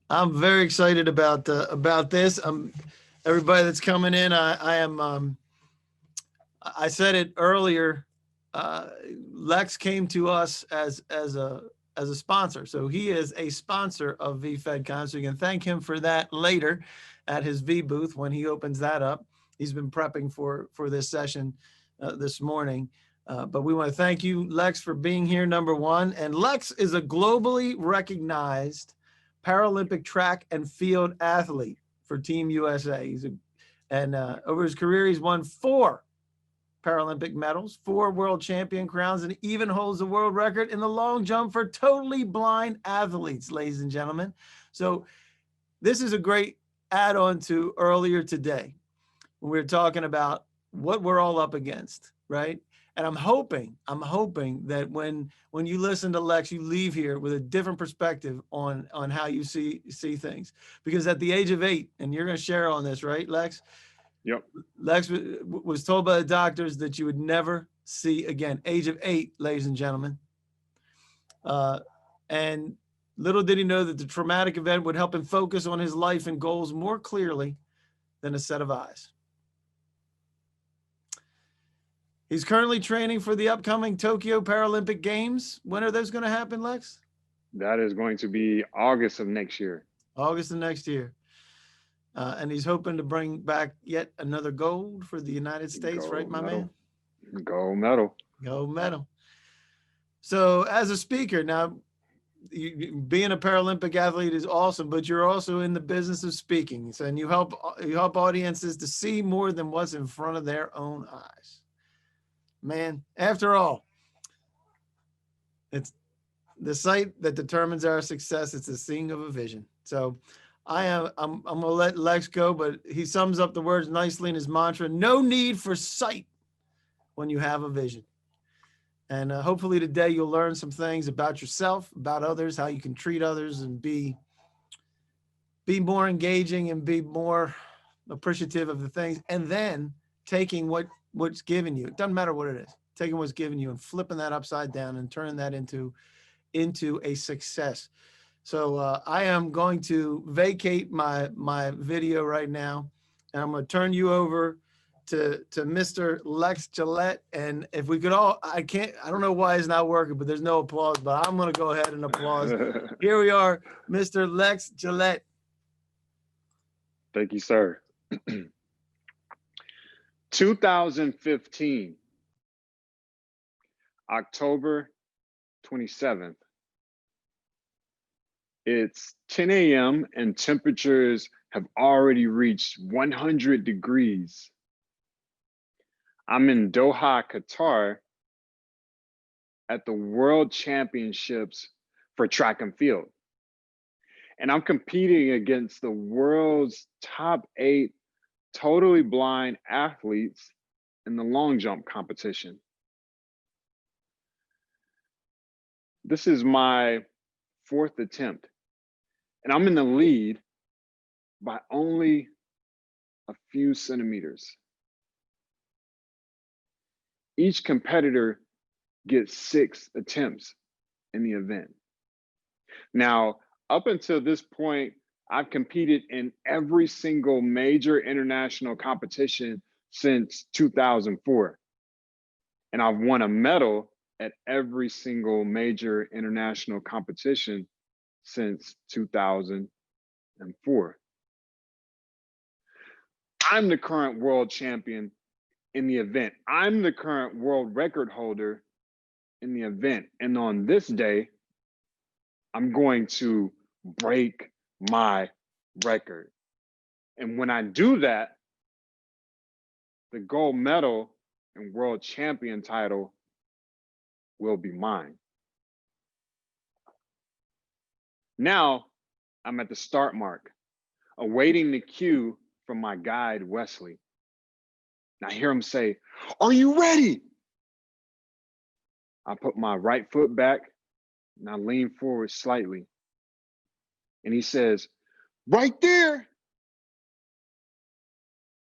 I'm very excited about this. Everybody that's coming in. I am. I said it earlier. Uh, Lex came to us as a sponsor, so he is a sponsor of VFedCon. So you can thank him for that later at his V booth when he opens that up. He's been prepping for this session this morning. But we want to thank you, Lex, for being here, number one. And Lex is a globally recognized Paralympic track and field athlete for Team USA. And over his career, he's won 4 Paralympic medals, 4 world champion crowns, and even holds the world record in the long jump for totally blind athletes, ladies and gentlemen. So this is a great add-on to earlier today when we were talking about what we're all up against, right? And I'm hoping that when you listen to Lex, you leave here with a different perspective on how you see things. Because at the age of 8, and you're going to share on this, right, Lex? Yep. Lex was told by the doctors that you would never see again. Age of 8, ladies and gentlemen. And little did he know that the traumatic event would help him focus on his life and goals more clearly than a set of eyes. He's currently training for the upcoming Tokyo Paralympic Games. When are those going to happen, Lex? That is going to be August of next year. August of next year. And he's hoping to bring back yet another gold for the United States, right, my man? Gold medal. Gold medal. So as a speaker, now, being a Paralympic athlete is awesome, but you're also in the business of speaking. So, and you help audiences to see more than what's in front of their own eyes. Man, after all, it's the sight that determines our success. It's the seeing of a vision. So I'm going to let Lex go, but he sums up the words nicely in his mantra: no need for sight when you have a vision. And hopefully today you'll learn some things about yourself, about others, how you can treat others, and be more engaging and be more appreciative of the things. And then taking what's given you. It doesn't matter what it is. Taking what's given you and flipping that upside down and turning that into a success. So I am going to vacate my video right now, and I'm going to turn you over to Mr. Lex Gillette. And if we could all, I don't know why it's not working, but there's no applause, but I'm going to go ahead and applause. Here we are, Mr. Lex Gillette. Thank you, sir. 2015, October 27th. It's 10 a.m. and temperatures have already reached 100 degrees. I'm in Doha, Qatar at the World Championships for track and field. And I'm competing against the world's top 8 totally blind athletes in the long jump competition. This is my 4th attempt, and I'm in the lead by only a few centimeters. Each competitor gets 6 attempts in the event. Now, up until this point, I've competed in every single major international competition since 2004. And I've won a medal at every single major international competition since 2004. I'm the current world champion in the event. I'm the current world record holder in the event. And on this day, I'm going to break my record. And when I do that, the gold medal and world champion title will be mine. Now I'm at the start mark, awaiting the cue from my guide, Wesley. And I hear him say, "Are you ready?" I put my right foot back and I lean forward slightly. And he says, "Right there."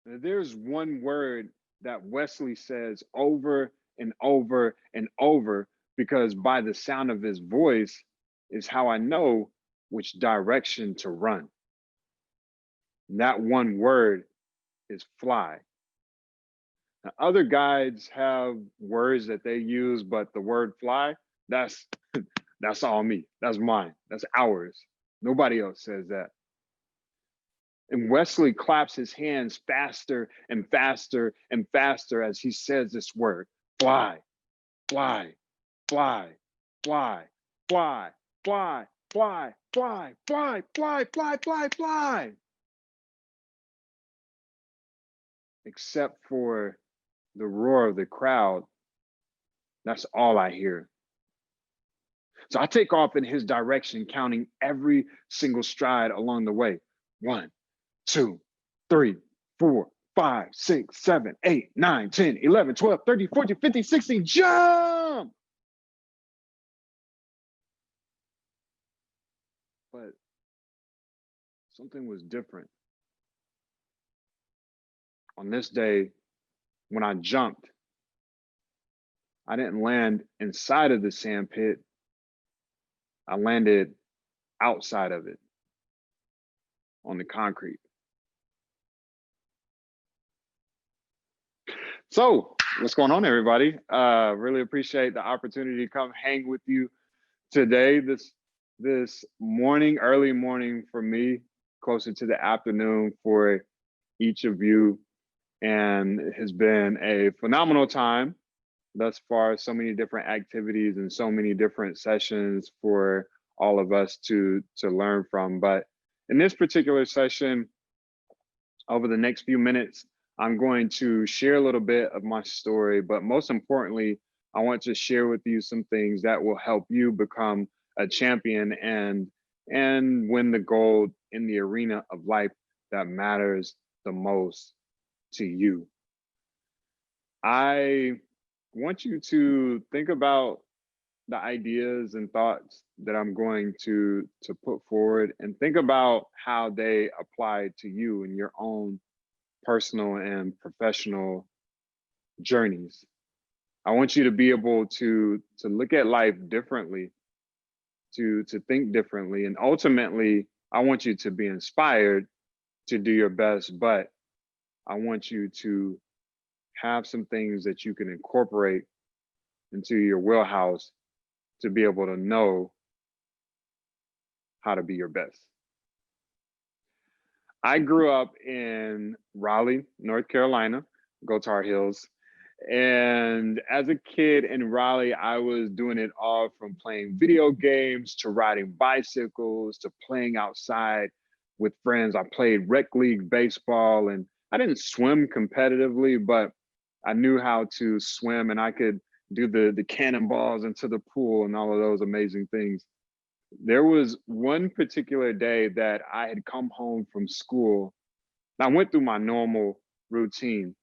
Now, there's one word that Wesley says over and over and over, because by the sound of his voice is how I know which direction to run. And that one word is fly. Now, other guides have words that they use, but the word fly, that's all me. That's mine. That's ours. Nobody else says that. And Wesley claps his hands faster and faster and faster as he says this word, fly, fly, fly, fly, fly, fly, fly, fly, fly, fly, fly, fly, fly. Except for the roar of the crowd, that's all I hear. So I take off in his direction, counting every single stride along the way. 1, 2, 3, 4, 5, 6, 7, 8, 9, 10, 11, 12, 13, 14, 15, 16, jump! But something was different. On this day, when I jumped, I didn't land inside of the sand pit. I landed outside of it on the concrete. So what's going on, everybody? Really appreciate the opportunity to come hang with you today. This morning, early morning for me, closer to the afternoon for each of you. And it has been a phenomenal time thus far. So many different activities and so many different sessions for all of us to learn from. But in this particular session, over the next few minutes, I'm going to share a little bit of my story, but most importantly, I want to share with you some things that will help you become a champion and win the gold in the arena of life that matters the most to you. I want you to think about the ideas and thoughts that I'm going to put forward, and think about how they apply to you in your own personal and professional journeys. I want you to be able to look at life differently, to think differently, and ultimately, I want you to be inspired to do your best, but I want you to have some things that you can incorporate into your wheelhouse to be able to know how to be your best. I grew up in Raleigh, North Carolina, go Tar Heels. And as a kid in Raleigh, I was doing it all from playing video games to riding bicycles to playing outside with friends. I played rec league baseball, and I didn't swim competitively, but I knew how to swim, and I could do the cannonballs into the pool and all of those amazing things. There was one particular day that I had come home from school. I went through my normal routine.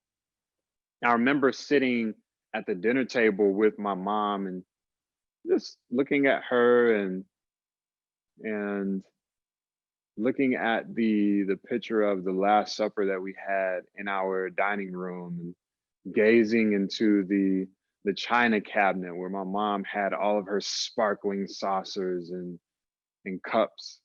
I remember sitting at the dinner table with my mom and just looking at her and looking at the picture of the Last Supper that we had in our dining room, and gazing into the china cabinet where my mom had all of her sparkling saucers and cups.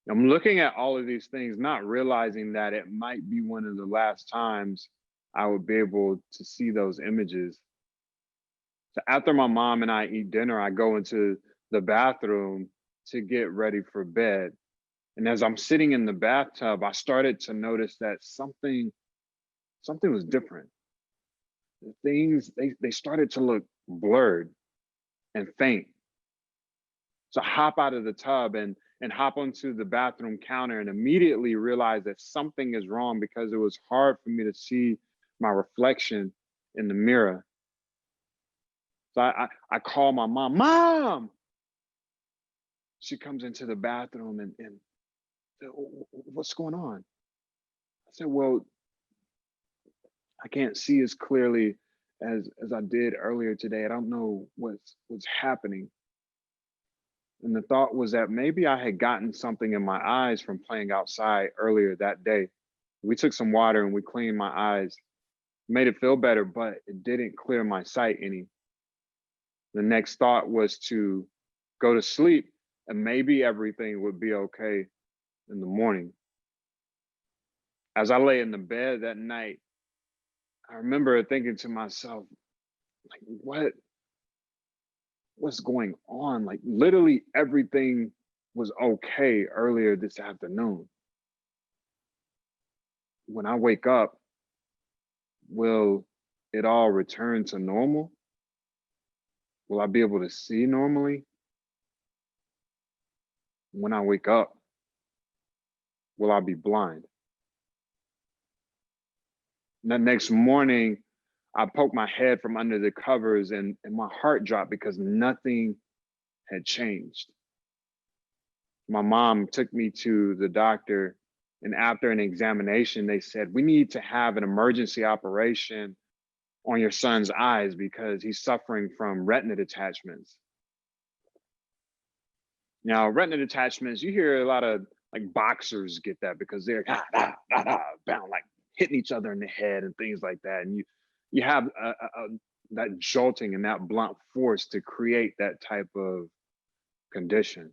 I'm looking at all of these things, not realizing that it might be one of the last times I would be able to see those images. So after my mom and I eat dinner, I go into the bathroom to get ready for bed. And as I'm sitting in the bathtub, I started to notice that something was different. The things, they started to look blurred and faint. So I hop out of the tub and hop onto the bathroom counter, and immediately realize that something is wrong, because it was hard for me to see my reflection in the mirror. So I call my mom, Mom! She comes into the bathroom and said, what's going on? I said, well, I can't see as clearly as I did earlier today. I don't know what's happening. And the thought was that maybe I had gotten something in my eyes from playing outside earlier that day. We took some water and we cleaned my eyes, made it feel better, but it didn't clear my sight any. The next thought was to go to sleep and maybe everything would be okay in the morning. As I lay in the bed that night, I remember thinking to myself, like, what's going on? Like literally everything was okay earlier this afternoon. When I wake up, will it all return to normal? Will I be able to see normally? When I wake up, will I be blind? And that next morning, I poked my head from under the covers and my heart dropped because nothing had changed. My mom took me to the doctor, and after an examination, they said, we need to have an emergency operation on your son's eyes because he's suffering from retina detachments. Now, retina detachments, you hear a lot of like boxers get that because they're bound, like hitting each other in the head and things like that. And you have that jolting and that blunt force to create that type of condition.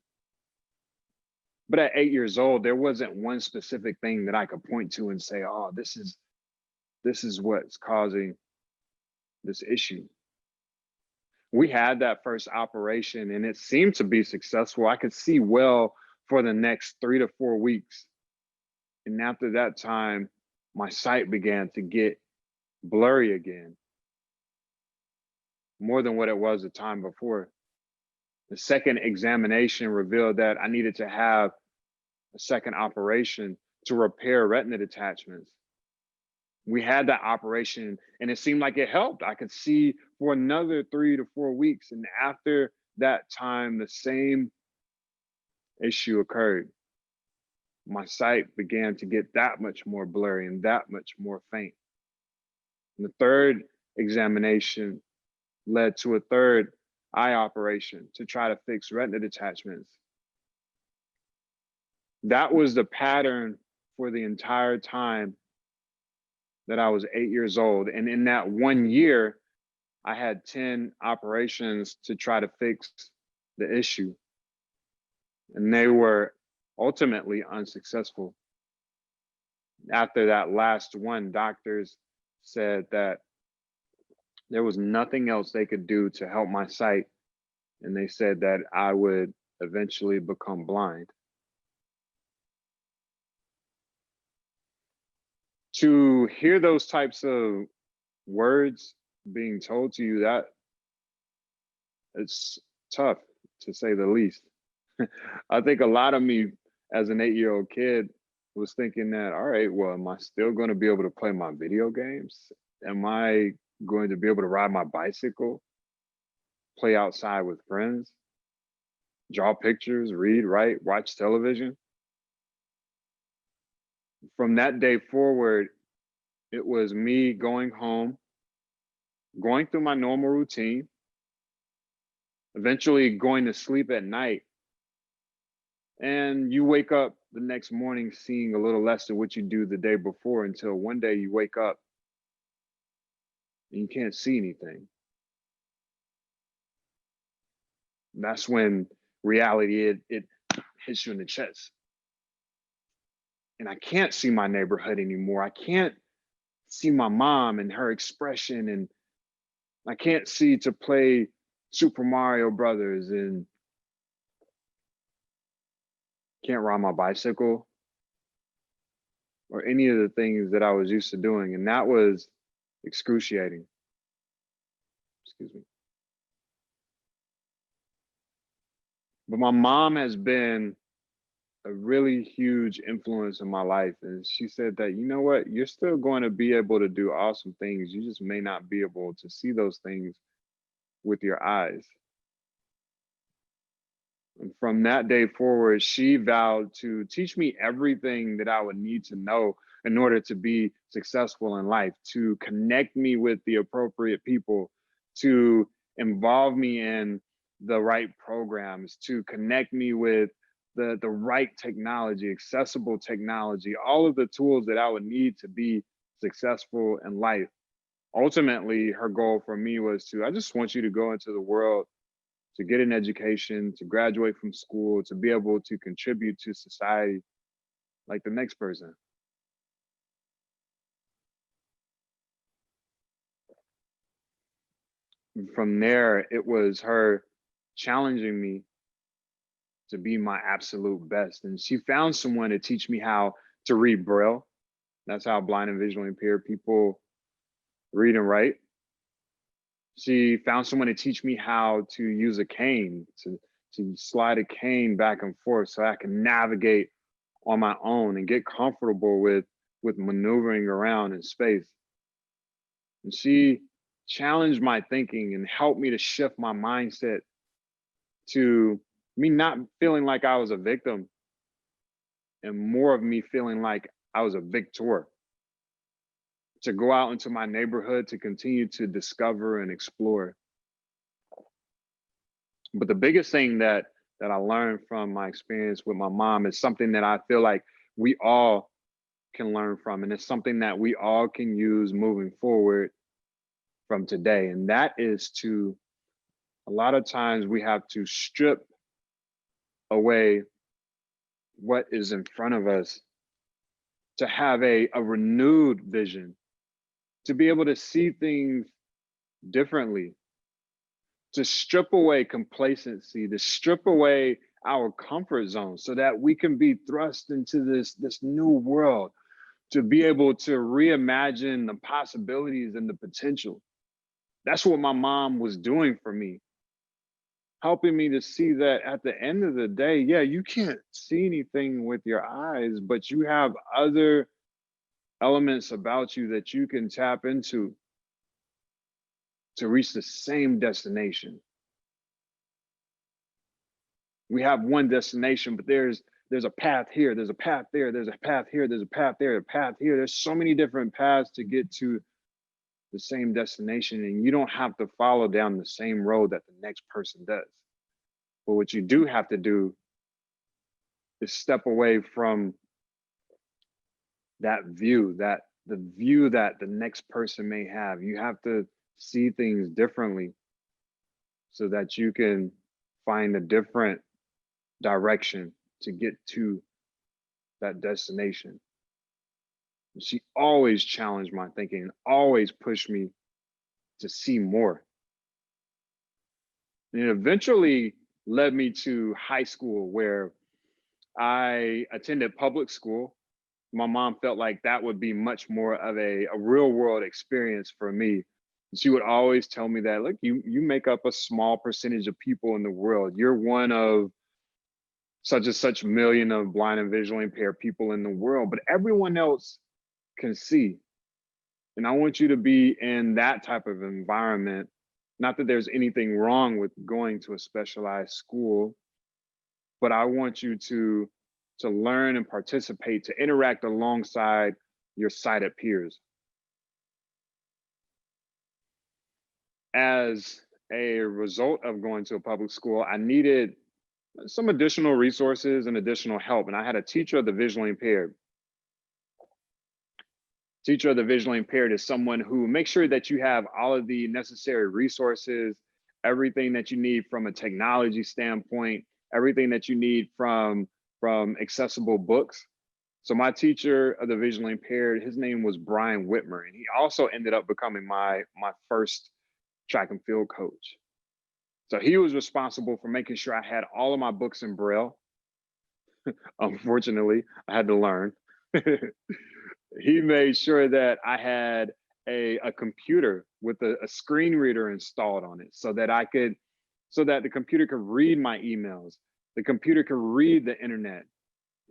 But at 8 years old, there wasn't one specific thing that I could point to and say, oh, this is what's causing this issue. We had that first operation and it seemed to be successful. I could see well for the next 3 to 4 weeks. And after that time, my sight began to get blurry again, more than what it was the time before. The second examination revealed that I needed to have a second operation to repair retina detachments. We had that operation and it seemed like it helped. I could see for another 3 to 4 weeks. And after that time, the same issue occurred. My sight began to get that much more blurry and that much more faint. And the third examination led to a third eye operation to try to fix retina detachments. That was the pattern for the entire time that I was 8 years old. And in that 1 year, I had 10 operations to try to fix the issue. And they were ultimately unsuccessful. After that last one, doctors said that there was nothing else they could do to help my sight. And they said that I would eventually become blind. To hear those types of words being told to you, that it's tough to say the least. I think a lot of me as an 8-year-old kid was thinking that, all right, well, am I still going to be able to play my video games? Am I going to be able to ride my bicycle, play outside with friends, draw pictures, read, write, watch television? From that day forward, it was me going home, going through my normal routine, eventually going to sleep at night. And you wake up the next morning seeing a little less of what you do the day before until one day you wake up and you can't see anything. And that's when reality, it hits you in the chest. And I can't see my neighborhood anymore. I can't see my mom and her expression, and I can't see to play Super Mario Brothers, and can't ride my bicycle or any of the things that I was used to doing. And that was excruciating. Excuse me. But my mom has been a really huge influence in my life. And she said that, you know what, you're still going to be able to do awesome things. You just may not be able to see those things with your eyes. And from that day forward, she vowed to teach me everything that I would need to know in order to be successful in life, to connect me with the appropriate people, to involve me in the right programs, to connect me with the right technology, accessible technology, all of the tools that I would need to be successful in life. Ultimately, her goal for me was to, I just want you to go into the world to get an education, to graduate from school, to be able to contribute to society like the next person. From there, it was her challenging me to be my absolute best. And she found someone to teach me how to read Braille. That's how blind and visually impaired people read and write. She found someone to teach me how to use a cane, to slide a cane back and forth so I can navigate on my own and get comfortable with maneuvering around in space. And she challenged my thinking and helped me to shift my mindset to me not feeling like I was a victim and more of me feeling like I was a victor. To go out into my neighborhood to continue to discover and explore. But the biggest thing that I learned from my experience with my mom is something that I feel like we all can learn from, and it's something that we all can use moving forward from today. And that is to, a lot of times we have to strip away what is in front of us to have a renewed vision, to be able to see things differently, to strip away complacency, to strip away our comfort zone so that we can be thrust into this new world, to be able to reimagine the possibilities and the potential. That's what my mom was doing for me, helping me to see that at the end of the day, yeah, you can't see anything with your eyes, but you have other elements about you that you can tap into to reach the same destination. We have one destination, but there's a path here, there's a path there, there's a path here, there's a path there, a path here. There's so many different paths to get to the same destination, and you don't have to follow down the same road that the next person does. But what you do have to do is step away from that view, that the view that the next person may have. You have to see things differently so that you can find a different direction to get to that destination. She always challenged my thinking, always pushed me to see more. And it eventually led me to high school, where I attended public school. My mom felt like that would be much more of a real world experience for me. She would always tell me that, look, you make up a small percentage of people in the world. You're one of such and such million of blind and visually impaired people in the world, but everyone else can see. And I want you to be in that type of environment. Not that there's anything wrong with going to a specialized school, but I want you to learn and participate, to interact alongside your sighted peers. As a result of going to a public school, I needed some additional resources and additional help. And I had a teacher of the visually impaired. Teacher of the visually impaired is someone who makes sure that you have all of the necessary resources, everything that you need from a technology standpoint, everything that you need from accessible books. So my teacher of the visually impaired, his name was Brian Whitmer, and he also ended up becoming my first track and field coach. So he was responsible for making sure I had all of my books in Braille. Unfortunately, I had to learn. He made sure that I had a computer with a screen reader installed on it so that the computer could read my emails. The computer could read the internet.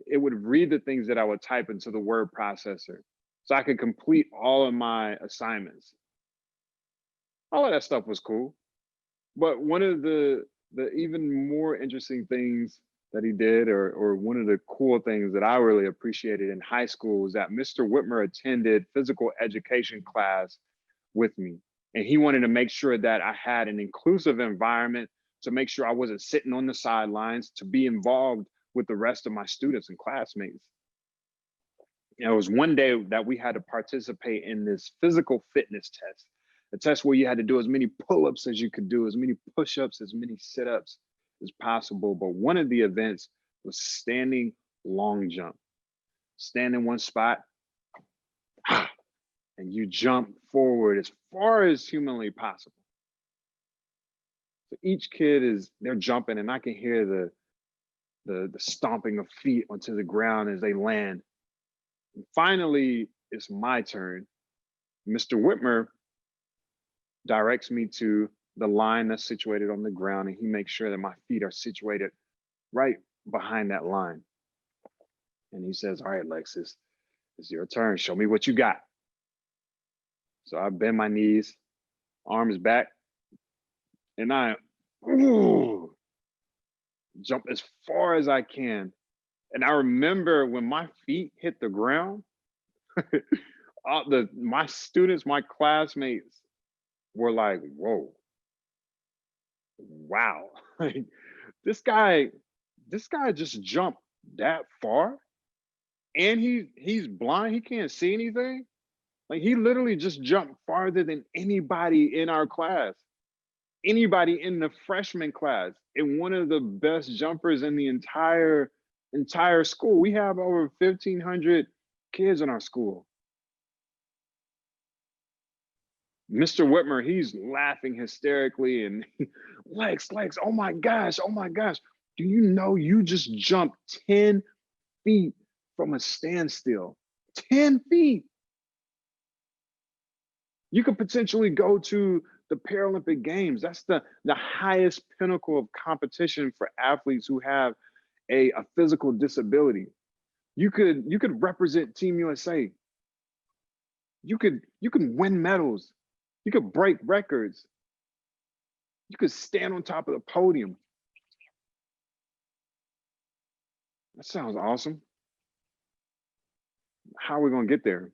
It would read the things that I would type into the word processor so I could complete all of my assignments. All of that stuff was cool. But one of the even more interesting things that he did, or one of the cool things that I really appreciated in high school, was that Mr. Whitmer attended physical education class with me. And he wanted to make sure that I had an inclusive environment, to make sure I wasn't sitting on the sidelines, to be involved with the rest of my students and classmates. It was one day that we had to participate in this physical fitness test. a test where you had to do as many pull-ups as you could do, as many push-ups, as many sit-ups as possible. But one of the events was standing long jump. Stand in one spot, and you jump forward as far as humanly possible. So each kid they're jumping, and I can hear the stomping of feet onto the ground as they land. And finally, it's my turn. Mr. Whitmer directs me to the line that's situated on the ground, and he makes sure that my feet are situated right behind that line. And he says, all right, Lexus, it's your turn. Show me what you got. So I bend my knees, arms back, and I jump as far as I can. And I remember when my feet hit the ground, my students, my classmates were like, whoa, wow. Like, this guy just jumped that far, and he's blind, he can't see anything. Like, he literally just jumped farther than anybody in our class, anybody in the freshman class, and one of the best jumpers in the entire school. We have over 1,500 kids in our school. Mr. Whitmer, he's laughing hysterically, and Lex, oh my gosh, do you know you just jumped 10 feet from a standstill? 10 feet. You could potentially go to the Paralympic Games. That's the highest pinnacle of competition for athletes who have a physical disability. You could represent Team USA. You could win medals. You could break records. You could stand on top of the podium. That sounds awesome. How are we gonna get there?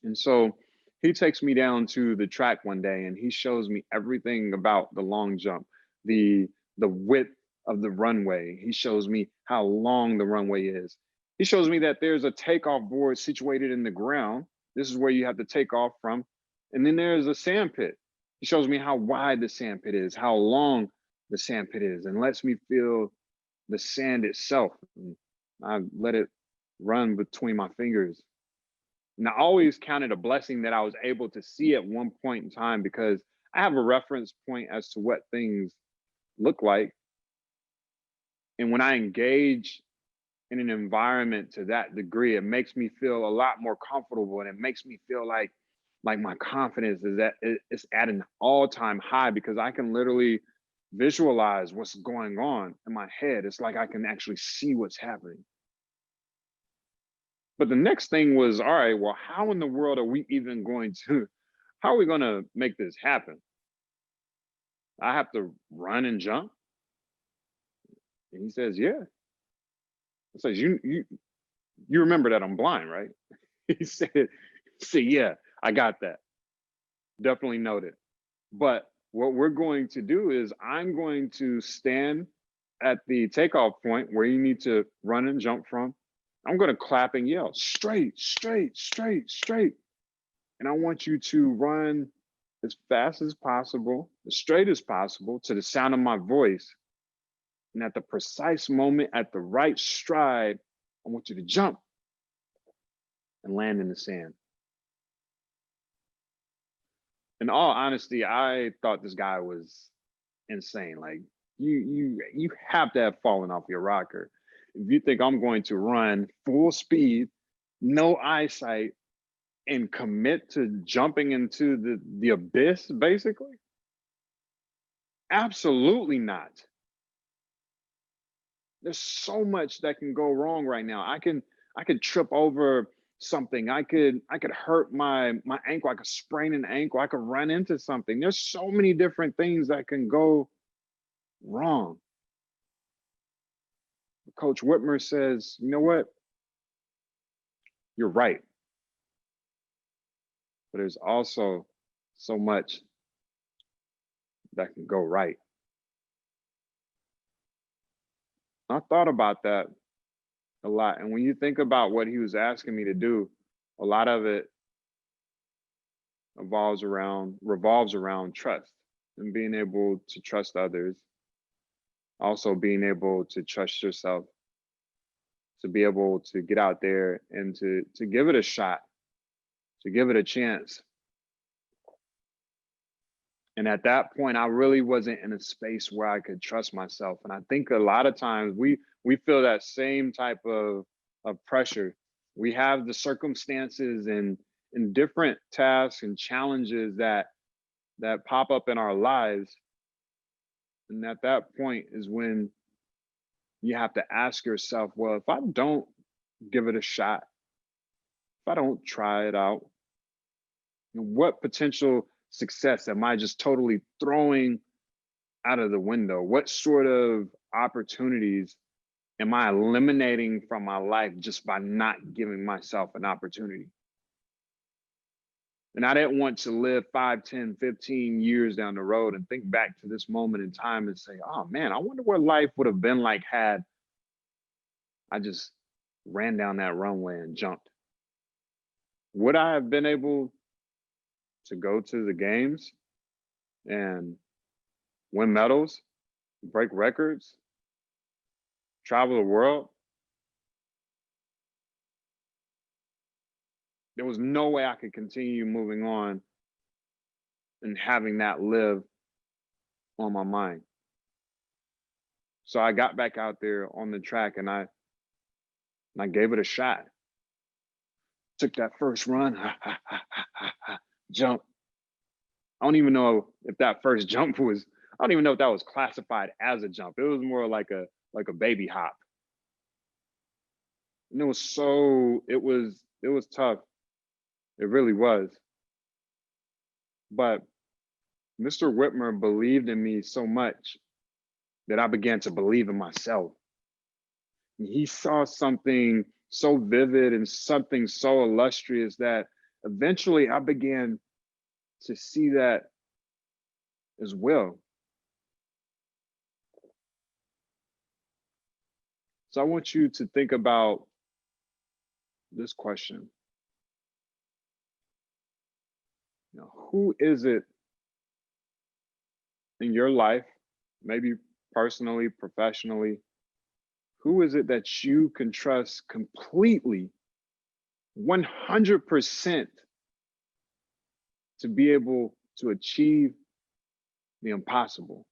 And so he takes me down to the track one day, and he shows me everything about the long jump, the width of the runway. He shows me how long the runway is. He shows me that there's a takeoff board situated in the ground. This is where you have to take off from. And then there's a sand pit. He shows me how wide the sand pit is, how long the sand pit is, and lets me feel the sand itself. And I let it run between my fingers. And I always counted a blessing that I was able to see at one point in time, because I have a reference point as to what things look like. And when I engage in an environment to that degree, it makes me feel a lot more comfortable, and it makes me feel like my confidence is at an all-time high, because I can literally visualize what's going on in my head. It's like I can actually see what's happening. But the next thing was, all right, well, how in the world are we even how are we going to make this happen? I have to run and jump? And he says, yeah. He says, you remember that I'm blind, right? He said, yeah, I got that. Definitely noted. But what we're going to do is I'm going to stand at the takeoff point where you need to run and jump from. I'm going to clap and yell, straight, straight, straight, straight. And I want you to run as fast as possible, as straight as possible, to the sound of my voice. And at the precise moment, at the right stride, I want you to jump and land in the sand. In all honesty, I thought this guy was insane. Like, you have to have fallen off your rocker if you think I'm going to run full speed, no eyesight, and commit to jumping into the abyss, basically. Absolutely not. There's so much that can go wrong right now. I could trip over something. I could hurt my ankle. I could sprain an ankle. I could run into something. There's so many different things that can go wrong. Coach Whitmer says, you know what? You're right. But there's also so much that can go right. I thought about that a lot. And when you think about what he was asking me to do, a lot of it revolves around trust and being able to trust others, also being able to trust yourself, to be able to get out there and to give it a shot, to give it a chance. And at that point, I really wasn't in a space where I could trust myself. And I think a lot of times we feel that same type of pressure. We have the circumstances and different tasks and challenges that pop up in our lives. And at that point is when you have to ask yourself, well, if I don't give it a shot, if I don't try it out, what potential success am I just totally throwing out of the window? What sort of opportunities am I eliminating from my life just by not giving myself an opportunity? And I didn't want to live 5, 10, 15 years down the road and think back to this moment in time and say, oh man, I wonder what life would have been like had I just ran down that runway and jumped. Would I have been able to go to the games and win medals, break records, travel the world? There was no way I could continue moving on and having that live on my mind. So I got back out there on the track and I gave it a shot. Took that first run, jump. I don't even know if that first jump was, I don't even know if that was classified as a jump. It was more like a baby hop. And it was tough. It really was. But Mr. Whitmer believed in me so much that I began to believe in myself. And he saw something so vivid and something so illustrious that eventually I began to see that as well. So I want you to think about this question. Now, who is it in your life, maybe personally, professionally, who is it that you can trust completely, 100%, to be able to achieve the impossible?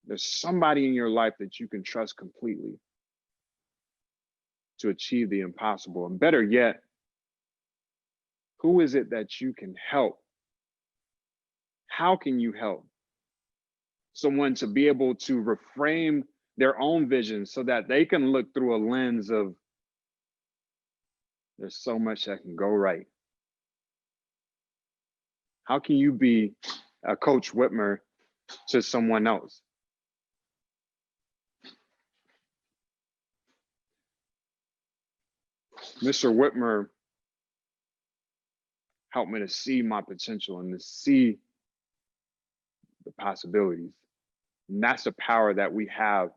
There's somebody in your life that you can trust completely to achieve the impossible. And better yet, who is it that you can help? How can you help someone to be able to reframe their own vision so that they can look through a lens of there's so much that can go right? How can you be a Coach Whitmer to someone else? Mr. Whitmer helped me to see my potential and to see the possibilities. And that's the power that we have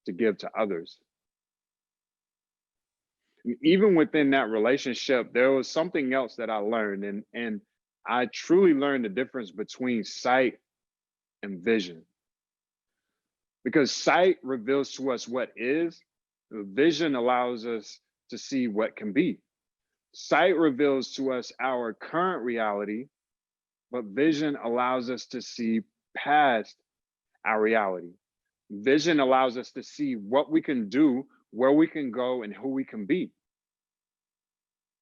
to give to others. And even within that relationship, there was something else that I learned, and I truly learned the difference between sight and vision. Because sight reveals to us what is, vision allows us to see what can be. Sight reveals to us our current reality, but vision allows us to see past our reality. Vision allows us to see what we can do, where we can go, and who we can be.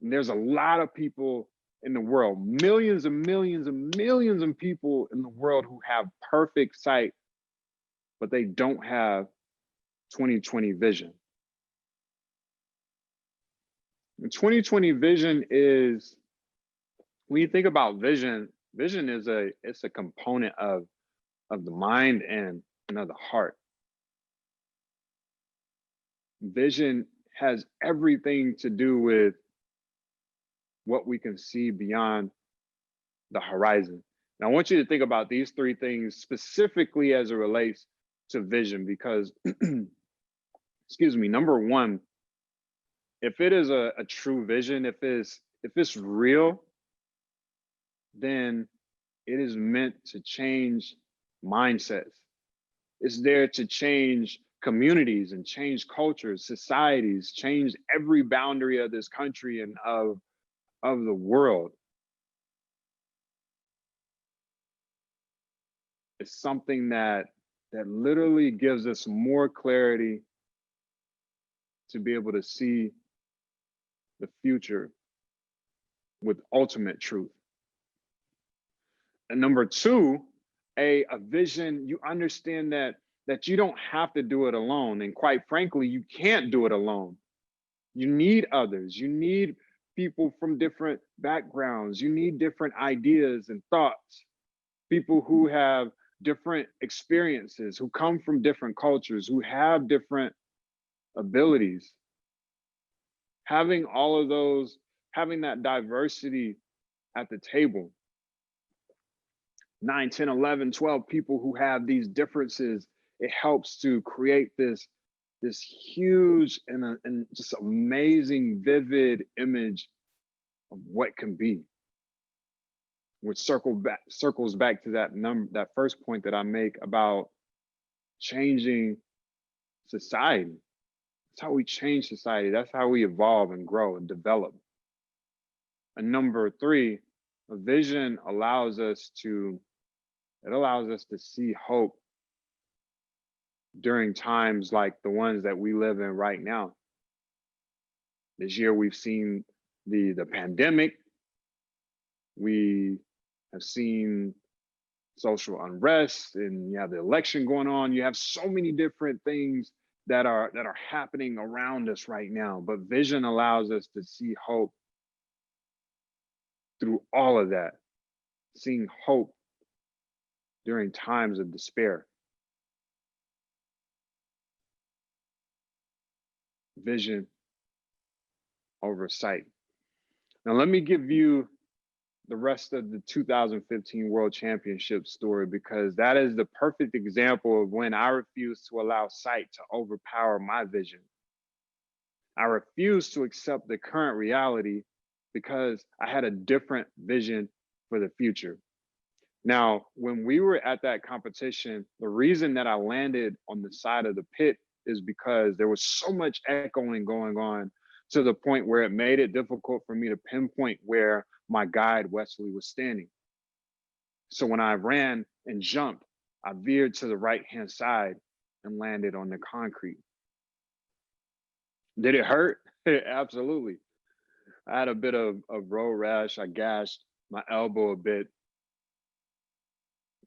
And there's a lot of people in the world, millions and millions and millions of people in the world who have perfect sight, but they don't have 20/20 vision. And 20/20 vision is, when you think about vision, vision is it's a component of the mind and of the heart. Vision has everything to do with what we can see beyond the horizon. Now, I want you to think about these three things specifically as it relates to vision, because, excuse me, number one, if it is a true vision, if it's real, then it is meant to change mindsets. It's there to change communities and change cultures, societies, change every boundary of this country and of the world. It's something that literally gives us more clarity to be able to see the future with ultimate truth. And number two, a vision, you understand that you don't have to do it alone. And quite frankly, you can't do it alone. You need others. You need people from different backgrounds. You need different ideas and thoughts. People who have different experiences, who come from different cultures, who have different abilities. Having all of those, having that diversity at the table, 9, 10, 11, 12 people who have these differences, it helps to create this huge and just amazing, vivid image of what can be. Which circles back to that first point that I make about changing society. That's how we change society. That's how we evolve and grow and develop. And number three, a vision allows us to see hope during times like the ones that we live in right now. This year we've seen the pandemic. We have seen social unrest, and you have the election going on. You have so many different things that are happening around us right now. But vision allows us to see hope through all of that, seeing hope during times of despair. Vision over sight. Now, let me give you the rest of the 2015 World Championship story, because that is the perfect example of when I refused to allow sight to overpower my vision. I refused to accept the current reality because I had a different vision for the future. Now, when we were at that competition, the reason that I landed on the side of the pit is because there was so much echoing going on, to the point where it made it difficult for me to pinpoint where my guide Wesley was standing. So when I ran and jumped, I veered to the right-hand side and landed on the concrete. Did it hurt? Absolutely. I had a bit of road rash. I gashed my elbow a bit.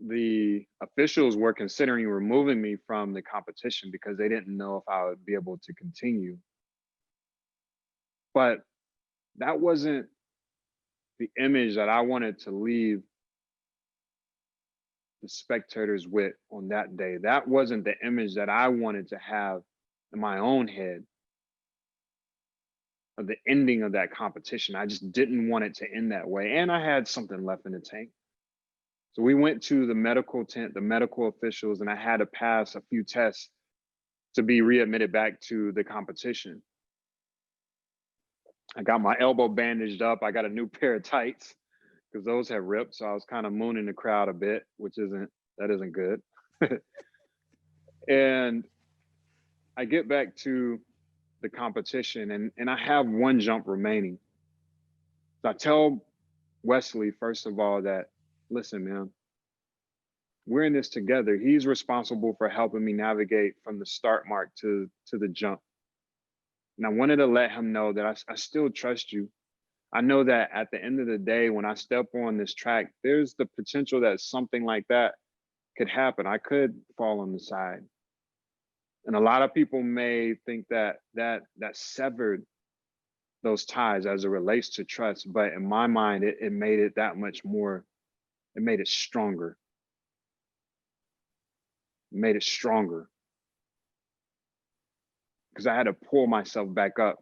The officials were considering removing me from the competition because they didn't know if I would be able to continue. But that wasn't the image that I wanted to leave the spectators with on that day. That wasn't the image that I wanted to have in my own head of the ending of that competition. I just didn't want it to end that way. And I had something left in the tank. So we went to the medical tent, the medical officials, and I had to pass a few tests to be readmitted back to the competition. I got my elbow bandaged up. I got a new pair of tights because those had ripped. So I was kind of mooning the crowd a bit, which isn't good. And I get back to the competition, and I have one jump remaining. So I tell Wesley, first of all, that, listen, man, we're in this together. He's responsible for helping me navigate from the start mark to the jump. And I wanted to let him know that I still trust you. I know that at the end of the day, when I step on this track, there's the potential that something like that could happen. I could fall on the side. And a lot of people may think that severed those ties as it relates to trust. But in my mind, it made it that much more, it made it stronger. It made it stronger. Because I had to pull myself back up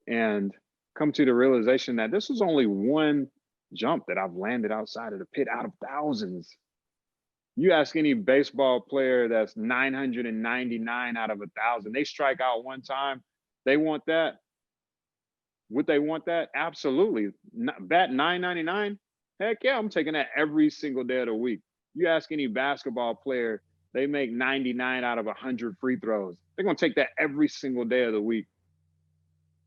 and come to the realization that this was only one jump that I've landed outside of the pit out of thousands. You ask any baseball player that's 999 out of 1,000, they strike out one time, they want that. Would they want that? Absolutely. Bat 999? Heck yeah, I'm taking that every single day of the week. You ask any basketball player, they make 99 out of 100 free throws. They're going to take that every single day of the week.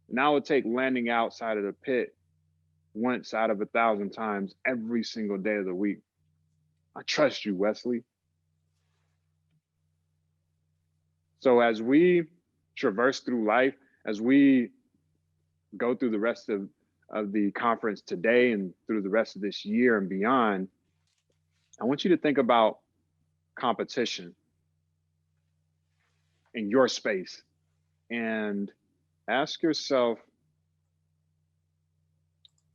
And I would take landing outside of the pit once out of 1,000 times every single day of the week. I trust you, Wesley. So as we traverse through life, as we go through the rest of the conference today and through the rest of this year and beyond, I want you to think about competition in your space and ask yourself,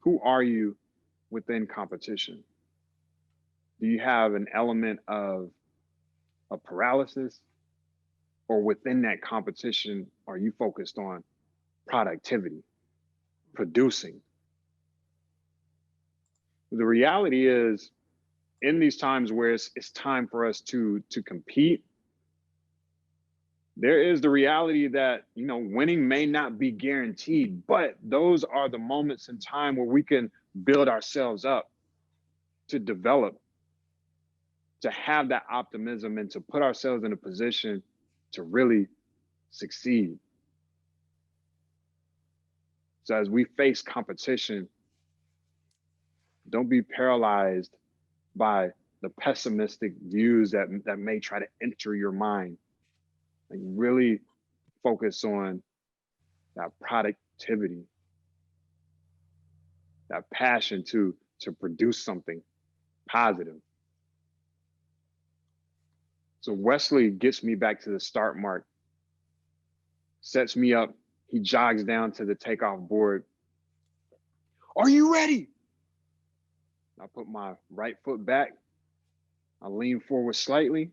who are you within competition? Do you have an element of paralysis? Or within that competition, are you focused on productivity, producing? The reality is, in these times where it's time for us to compete, there is the reality that, you know, winning may not be guaranteed, but those are the moments in time where we can build ourselves up, to develop, to have that optimism, and to put ourselves in a position to really succeed. So as we face competition, don't be paralyzed by the pessimistic views that may try to enter your mind. Like, really focus on that productivity, that passion to produce something positive. So Wesley gets me back to the start mark, sets me up. He jogs down to the takeoff board. Are you ready? I put my right foot back. I lean forward slightly.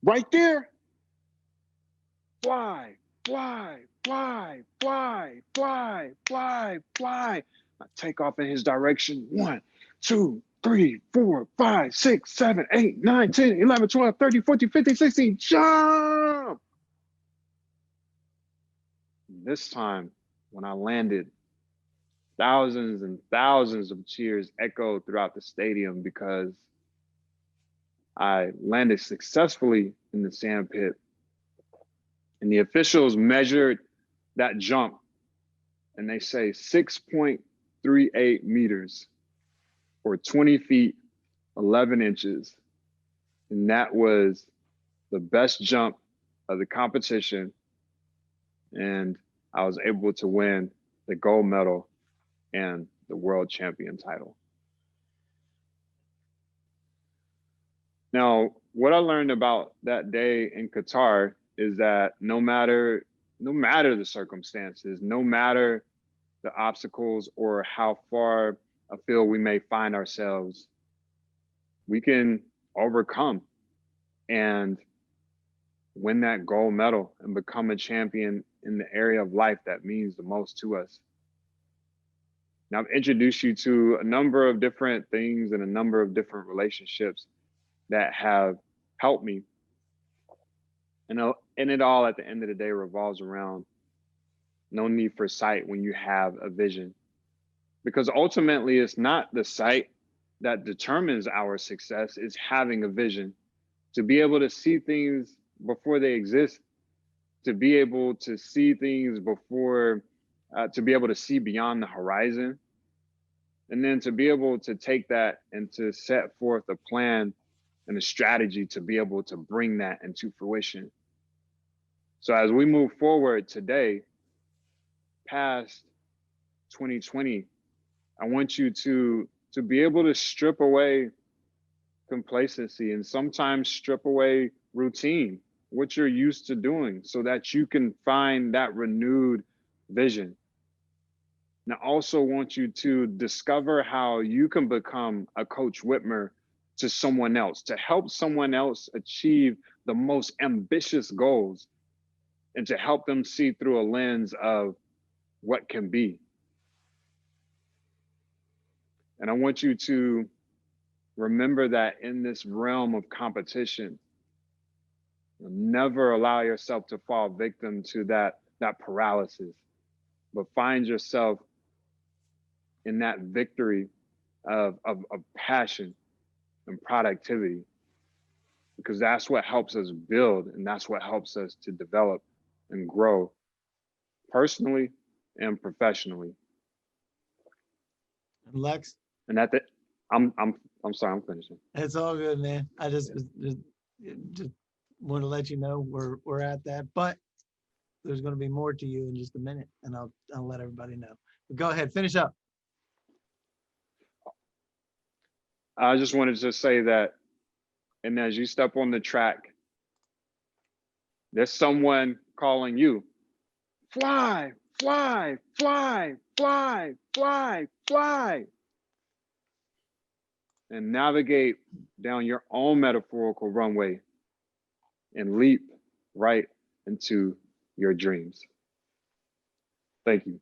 Right there. Fly, fly, fly, fly, fly, fly, fly. I take off in his direction. 1, 2, 3, 4, 5, 6, 7, 8, 9, 10, 11, 12, 13, 14, 15, 16. Jump! This time, when I landed, thousands and thousands of cheers echoed throughout the stadium because I landed successfully in the sand pit. And the officials measured that jump, and they say 6.38 meters or 20 feet, 11 inches. And that was the best jump of the competition. And I was able to win the gold medal and the world champion title. Now, what I learned about that day in Qatar is that no matter the circumstances, no matter the obstacles or how far afield we may find ourselves, we can overcome and win that gold medal and become a champion in the area of life that means the most to us. Now, I've introduced you to a number of different things and a number of different relationships that have helped me. And it all at the end of the day revolves around no need for sight when you have a vision. Because ultimately, it's not the sight that determines our success, it's having a vision, to be able to see things before they exist, to be able to see things before, to be able to see beyond the horizon, and then to be able to take that and to set forth a plan and a strategy to be able to bring that into fruition. So as we move forward today, past 2020, I want you to be able to strip away complacency and sometimes strip away routine, what you're used to doing, so that you can find that renewed vision. And I also want you to discover how you can become a Coach Whitmer to someone else, to help someone else achieve the most ambitious goals and to help them see through a lens of what can be. And I want you to remember that in this realm of competition, never allow yourself to fall victim to that paralysis, but find yourself in that victory of passion and productivity, because that's what helps us build, and that's what helps us to develop and grow personally and professionally. Lex? And at the, I'm sorry, I'm finishing. It's all good, man. I just want to let you know we're at that, but there's going to be more to you in just a minute, and I'll let everybody know. But go ahead, finish up. I just wanted to say that, and as you step on the track, there's someone calling you. Fly, fly, fly, fly, fly, fly. And navigate down your own metaphorical runway and leap right into your dreams. Thank you.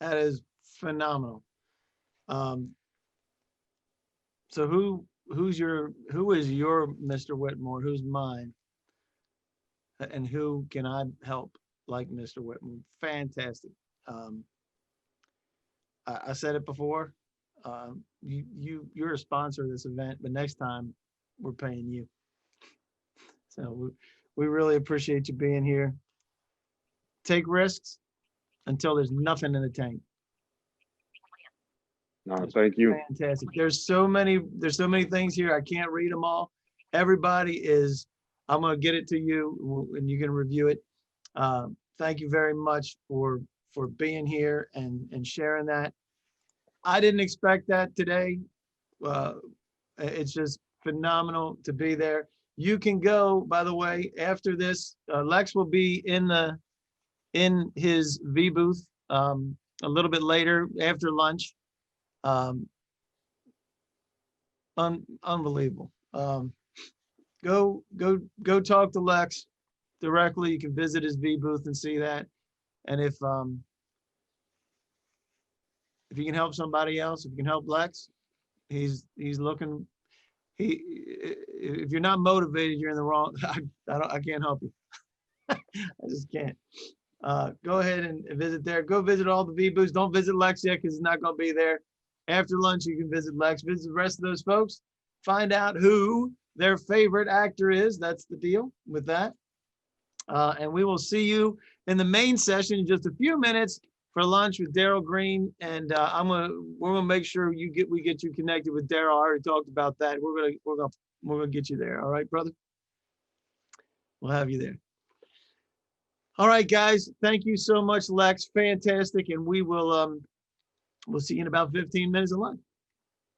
That is phenomenal. So who is your Mr. Whitmore? Who's mine? And who can I help like Mr. Whitmore? Fantastic. I said it before. You're a sponsor of this event, but next time we're paying you. So we really appreciate you being here. Take risks until there's nothing in the tank. No, thank you. Fantastic. There's so many things here. I can't read them all. Everybody is, I'm going to get it to you and you can review it. Thank you very much for being here and sharing that. I didn't expect that today. It's just phenomenal to be there. You can go, by the way, after this, Lex will be in his V booth a little bit later after lunch. Unbelievable. Go talk to Lex directly. You can visit his V booth and see that. And if you can help somebody else, if you can help Lex, he's looking. If you're not motivated, you're in the wrong. I can't help you. I just can't. Go ahead and visit there. Go visit all the V booths. Don't visit Lex yet because he's not going to be there. After lunch, you can visit Lex. Visit the rest of those folks. Find out who their favorite actor is. That's the deal with that. And we will see you in the main session in just a few minutes for lunch with Daryl Green. And we're gonna make sure we get you connected with Daryl. I already talked about that. We're gonna get you there. All right, brother. We'll have you there. All right, guys. Thank you so much, Lex. Fantastic. And we will we'll see you in about 15 minutes of lunch.